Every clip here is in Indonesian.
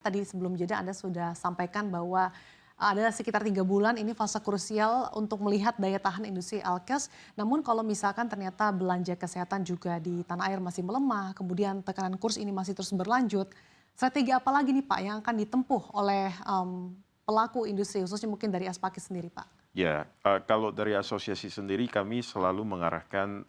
Tadi sebelum jeda Anda sudah sampaikan bahwa ada sekitar 3 bulan ini fase krusial untuk melihat daya tahan industri alkes. Namun kalau misalkan ternyata belanja kesehatan juga di tanah air masih melemah, kemudian tekanan kurs ini masih terus berlanjut, strategi apa lagi nih Pak yang akan ditempuh oleh pelaku industri, khususnya mungkin dari Aspakis sendiri Pak? Ya, kalau dari asosiasi sendiri kami selalu mengarahkan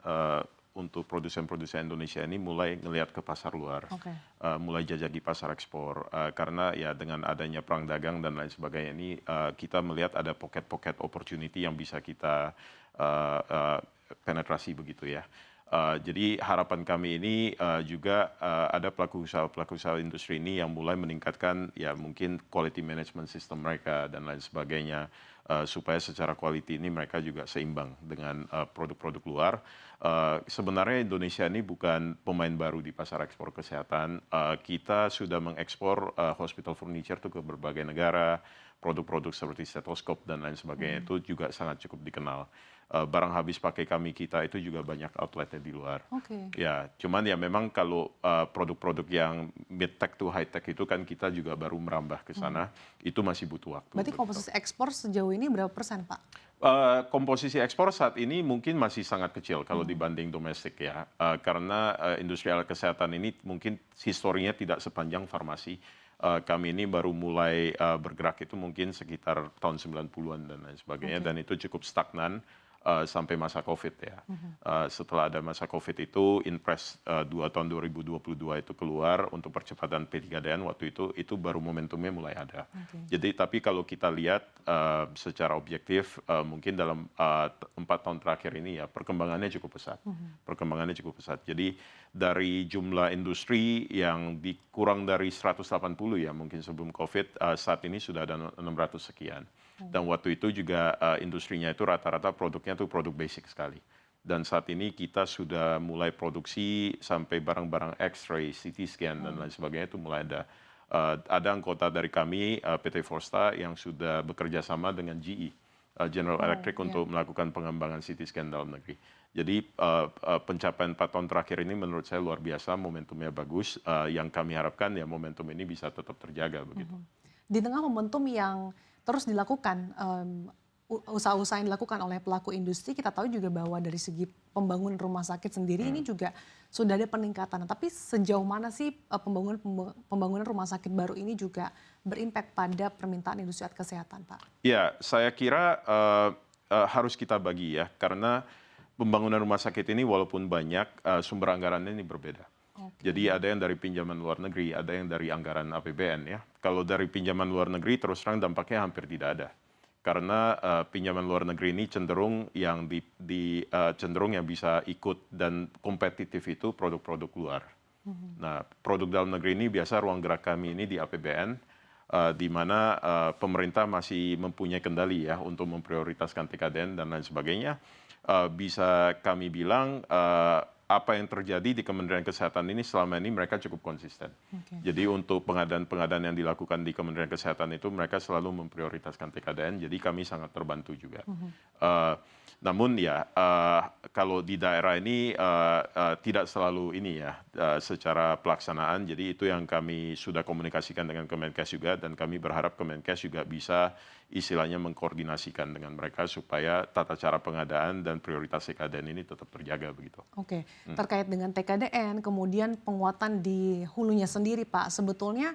untuk produsen-produsen Indonesia ini mulai ngelihat ke pasar luar, Oke. mulai jajaki pasar ekspor, karena ya dengan adanya perang dagang dan lain sebagainya ini kita melihat ada pocket-pocket opportunity yang bisa kita penetrasi begitu ya. Jadi harapan kami ini juga ada pelaku usaha industri ini yang mulai meningkatkan ya mungkin quality management system mereka dan lain sebagainya, supaya secara quality ini mereka juga seimbang dengan produk-produk luar. Sebenarnya Indonesia ini bukan pemain baru di pasar ekspor kesehatan. Kita sudah mengekspor hospital furniture tuh ke berbagai negara, produk-produk seperti stetoskop dan lain sebagainya itu juga sangat cukup dikenal. Barang habis pakai kami kita itu juga banyak outletnya di luar. Oke. Ya, cuman ya memang kalau produk-produk yang mid tech to high tech itu kan kita juga baru merambah ke sana, itu masih butuh waktu. Berarti Begitu. komposisi ekspor sejauh ini berapa persen Pak? Komposisi ekspor saat ini mungkin masih sangat kecil kalau dibanding domestik ya, karena industri alat kesehatan ini mungkin historinya tidak sepanjang farmasi. Kami ini baru mulai bergerak itu mungkin sekitar tahun 90-an dan lain sebagainya, Oke. dan itu cukup stagnan sampai masa COVID ya. Setelah ada masa COVID itu, Inpres 2 tahun 2022 itu keluar untuk percepatan P3DN waktu itu baru momentumnya mulai ada. Oke. Jadi tapi kalau kita lihat secara objektif mungkin dalam 4 tahun terakhir ini ya perkembangannya cukup pesat. Perkembangannya cukup pesat. Jadi dari jumlah industri yang kurang dari 180 ya mungkin sebelum COVID, saat ini sudah ada 600 sekian. Dan waktu itu juga industrinya itu rata-rata produknya tuh produk basic sekali. Dan saat ini kita sudah mulai produksi sampai barang-barang X-ray, CT scan dan lain sebagainya itu mulai ada. Ada anggota dari kami, PT Forsta, yang sudah bekerja sama dengan GE, General Oh, Electric, ya. untuk melakukan pengembangan CT scan dalam negeri. Jadi pencapaian 4 tahun terakhir ini menurut saya luar biasa, momentumnya bagus. Yang kami harapkan ya momentum ini bisa tetap terjaga begitu. Di tengah momentum yang terus dilakukan, usaha-usaha yang dilakukan oleh pelaku industri, kita tahu juga bahwa dari segi pembangunan rumah sakit sendiri ini juga sudah ada peningkatan. Tapi sejauh mana sih pembangunan rumah sakit baru ini juga berimpact pada permintaan industri alat kesehatan, Pak? Ya, saya kira harus kita bagi ya, karena pembangunan rumah sakit ini walaupun banyak, sumber anggarannya ini berbeda. Oke. Jadi ada yang dari pinjaman luar negeri, ada yang dari anggaran APBN ya. Kalau dari pinjaman luar negeri terus terang dampaknya hampir tidak ada. Karena pinjaman luar negeri ini cenderung yang cenderung yang bisa ikut dan kompetitif itu produk-produk luar. Nah, produk dalam negeri ini biasa ruang gerak kami ini di APBN, di mana pemerintah masih mempunyai kendali ya untuk memprioritaskan TKDN dan lain sebagainya. Bisa kami bilang apa yang terjadi di Kementerian Kesehatan ini selama ini mereka cukup konsisten. Oke. Jadi untuk pengadaan-pengadaan yang dilakukan di Kementerian Kesehatan itu mereka selalu memprioritaskan TKDN, jadi kami sangat terbantu juga. Namun ya kalau di daerah ini tidak selalu ini ya secara pelaksanaan, jadi itu yang kami sudah komunikasikan dengan Kemenkes juga, dan kami berharap Kemenkes juga bisa istilahnya mengkoordinasikan dengan mereka supaya tata cara pengadaan dan prioritas TKDN ini tetap terjaga begitu. Oke, terkait dengan TKDN, kemudian penguatan di hulunya sendiri, Pak. Sebetulnya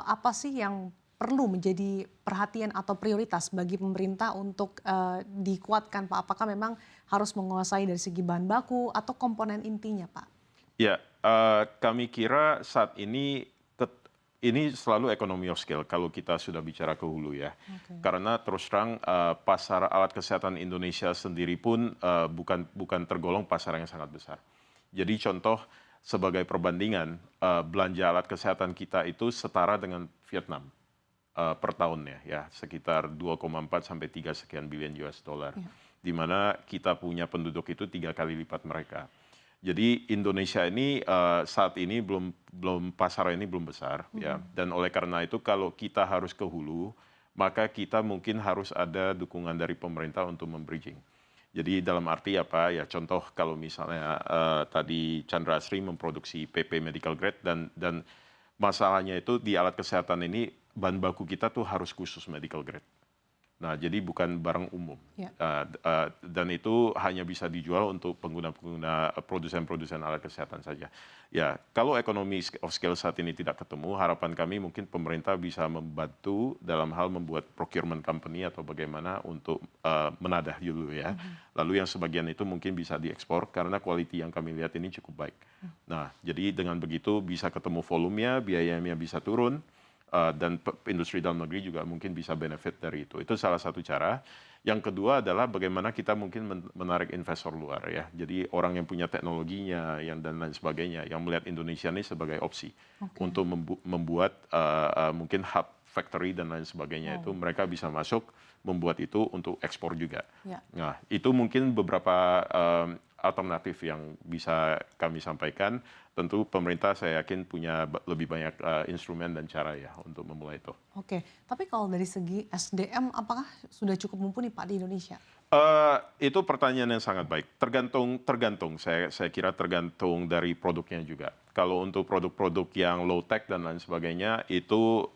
apa sih yang perlu menjadi perhatian atau prioritas bagi pemerintah untuk dikuatkan, Pak? Apakah memang harus menguasai dari segi bahan baku atau komponen intinya, Pak? Ya, kami kira saat ini ini selalu economy of scale kalau kita sudah bicara ke hulu ya. Oke. Karena terus terang pasar alat kesehatan Indonesia sendiri pun bukan tergolong pasar yang sangat besar. Jadi contoh sebagai perbandingan, belanja alat kesehatan kita itu setara dengan Vietnam per tahunnya ya, sekitar 2,4 sampai 3 sekian billion US dollar. Ya. Di mana kita punya penduduk itu 3 kali lipat mereka. Jadi Indonesia ini saat ini belum pasar ini belum besar ya, dan oleh karena itu kalau kita harus ke hulu, maka kita mungkin harus ada dukungan dari pemerintah untuk membridging. Jadi dalam arti apa ya, contoh kalau misalnya tadi Chandra Asri memproduksi PP medical grade dan Masalahnya itu di alat kesehatan ini bahan baku kita tuh harus khusus medical grade. Nah, jadi bukan barang umum. Ya. Dan itu hanya bisa dijual untuk pengguna-pengguna produsen-produsen alat kesehatan saja. Ya, kalau ekonomi of scale saat ini tidak ketemu, harapan kami mungkin pemerintah bisa membantu dalam hal membuat procurement company atau bagaimana untuk menadah dulu ya. Lalu yang sebagian itu mungkin bisa diekspor karena quality yang kami lihat ini cukup baik. Nah, jadi dengan begitu bisa ketemu volumenya, biayanya bisa turun. Dan industri dalam negeri juga mungkin bisa benefit dari itu. Itu salah satu cara. Yang kedua adalah bagaimana kita mungkin menarik investor luar ya. Jadi orang yang punya teknologinya dan lain sebagainya yang melihat Indonesia ini sebagai opsi untuk membuat mungkin hub factory dan lain sebagainya itu mereka bisa masuk membuat itu untuk ekspor juga. Ya. Nah, itu mungkin beberapa alternatif yang bisa kami sampaikan. Tentu pemerintah saya yakin punya lebih banyak instrumen dan cara ya untuk memulai itu. Oke, tapi kalau dari segi SDM apakah sudah cukup mumpuni Pak di Indonesia? Itu pertanyaan yang sangat baik. Tergantung. Saya kira tergantung dari produknya juga. Kalau untuk produk-produk yang low tech dan lain sebagainya itu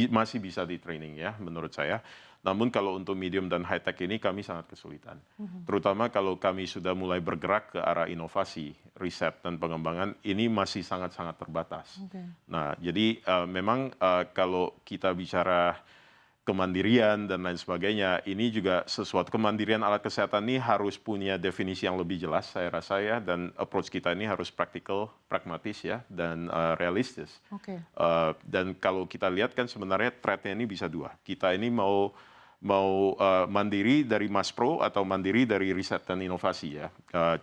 masih bisa di training ya menurut saya. Namun kalau untuk medium dan high tech ini kami sangat kesulitan. Terutama kalau kami sudah mulai bergerak ke arah inovasi, riset dan pengembangan ini masih sangat-sangat terbatas. Nah, jadi memang kalau kita bicara kemandirian dan lain sebagainya, ini juga sesuatu kemandirian alat kesehatan ini harus punya definisi yang lebih jelas saya rasa ya, dan approach kita ini harus praktikal, pragmatis ya, dan realistis. Dan kalau kita lihat kan sebenarnya thread-nya ini bisa dua. Kita ini mau mandiri dari Mas Pro atau mandiri dari riset dan inovasi ya.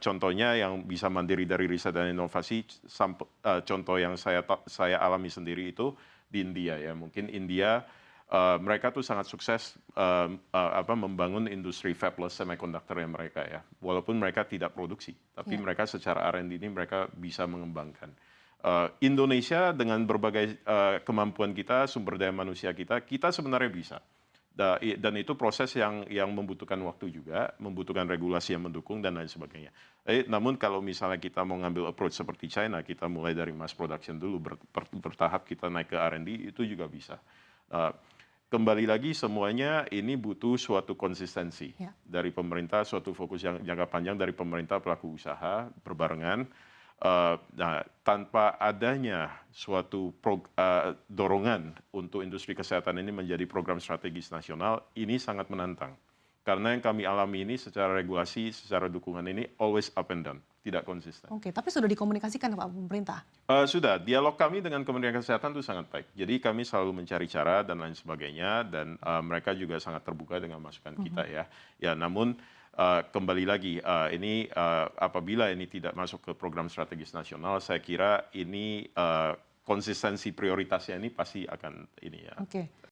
Contohnya yang bisa mandiri dari riset dan inovasi, contoh yang saya alami sendiri itu di India ya. Mungkin India mereka tuh sangat sukses membangun industri fabless semiconductor yang mereka ya. Walaupun mereka tidak produksi, tapi mereka secara R&D ini mereka bisa mengembangkan. Indonesia dengan berbagai kemampuan kita, sumber daya manusia kita sebenarnya bisa. Dan itu proses yang membutuhkan waktu juga, membutuhkan regulasi yang mendukung dan lain sebagainya. Namun kalau misalnya kita mau ngambil approach seperti China, kita mulai dari mass production dulu, bertahap kita naik ke R&D, itu juga bisa. Kembali lagi semuanya ini butuh suatu konsistensi dari pemerintah, suatu fokus yang jangka panjang dari pemerintah pelaku usaha berbarengan. Nah, tanpa adanya suatu dorongan untuk industri kesehatan ini menjadi program strategis nasional, ini sangat menantang. Karena yang kami alami ini secara regulasi, secara dukungan ini always up and down, tidak konsisten. Oke, tapi sudah dikomunikasikan ke Pak pemerintah? Sudah, dialog kami dengan Kementerian Kesehatan itu sangat baik. Jadi kami selalu mencari cara dan lain sebagainya, dan mereka juga sangat terbuka dengan masukan kita ya. Ya, namun kembali lagi, ini apabila ini tidak masuk ke program strategis nasional, saya kira ini konsistensi prioritasnya ini pasti akan ini ya. Oke.